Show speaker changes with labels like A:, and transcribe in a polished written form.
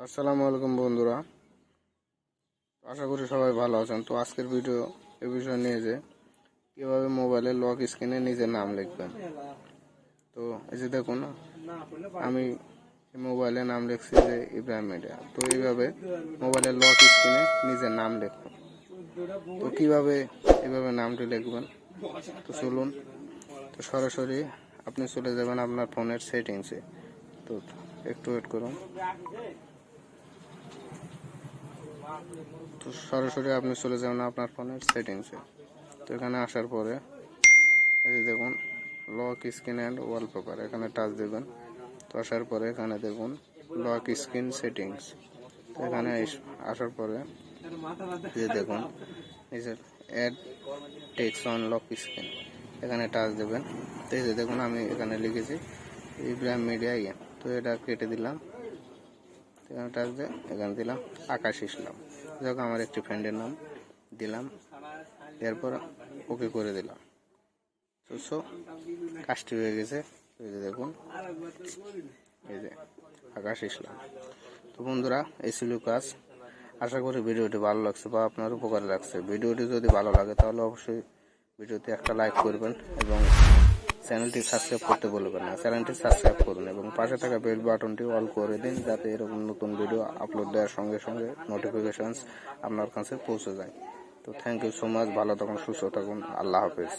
A: আসসালামু আলাইকুম বন্ধুরা, আশা করি সবাই ভালো আছেন। তো আজকের ভিডিও এই বিষয় নিয়ে যে কীভাবে মোবাইলে লক স্ক্রিনে নিজের নাম লিখবেন। তো এই যে দেখুন, আমি মোবাইলে নাম লিখছি যে ইব্রাহিম মিডিয়া। তো এইভাবে মোবাইলের লক স্ক্রিনে নিজের নাম লিখবেন। তো কীভাবে এইভাবে নামটি লিখবেন, তো চলুন। তো সরাসরি আপনি চলে যাবেন আপনার ফোনের সেটিংসে। তো একটু ওয়েট করুন। তো সরাসরি আপনি চলে যাবেন আপনার ফোনের সেটিংসে। তো এখানে আসার পরে এই যে দেখুন লক স্ক্রিন অ্যান্ড ওয়ালপেপার, এখানে টাচ দেবেন। তো আসার পরে এখানে দেখুন লক স্ক্রিন সেটিংস। তো এখানে আসার পরে যে দেখুন এই যে add text on lock screen, এখানে টাচ দেবেন। তো এই যে দেখুন আমি এখানে লিখেছি ইব্রাহিম মিডিয়া ইয়ে। তো এটা কেটে দিলাম। এখানে টাচ দিয়ে এখানে দিলাম আকাশ ইসলাম, যখন আমার একটি ফ্রেন্ডের নাম দিলাম। এরপর ওকে করে দিলাম। তো কাজটি হয়ে গেছে। এই যে দেখুন এই যে আকাশ ইসলাম। তো বন্ধুরা, এই ছিল কাজ। আশা করি ভিডিওটি ভালো লাগছে বা আপনার উপকারে লাগছে। ভিডিওটি যদি ভালো লাগে তাহলে অবশ্যই ভিডিওতে একটা লাইক করবেন এবং চ্যানেলটি সাবস্ক্রাইব করতে বলবেন না। চ্যানেলটি সাবস্ক্রাইব করুন এবং পাশে থাকা বেল বাটনটি অল করে দিন, যাতে এরকম নতুন ভিডিও আপলোড দেওয়ার সঙ্গে সঙ্গে নোটিফিকেশনস আপনার কাছে পৌঁছে যায়। তো থ্যাংক ইউ সো মাচ। ভালো থাকুন, সুস্থ থাকুন। আল্লাহ হাফেজ।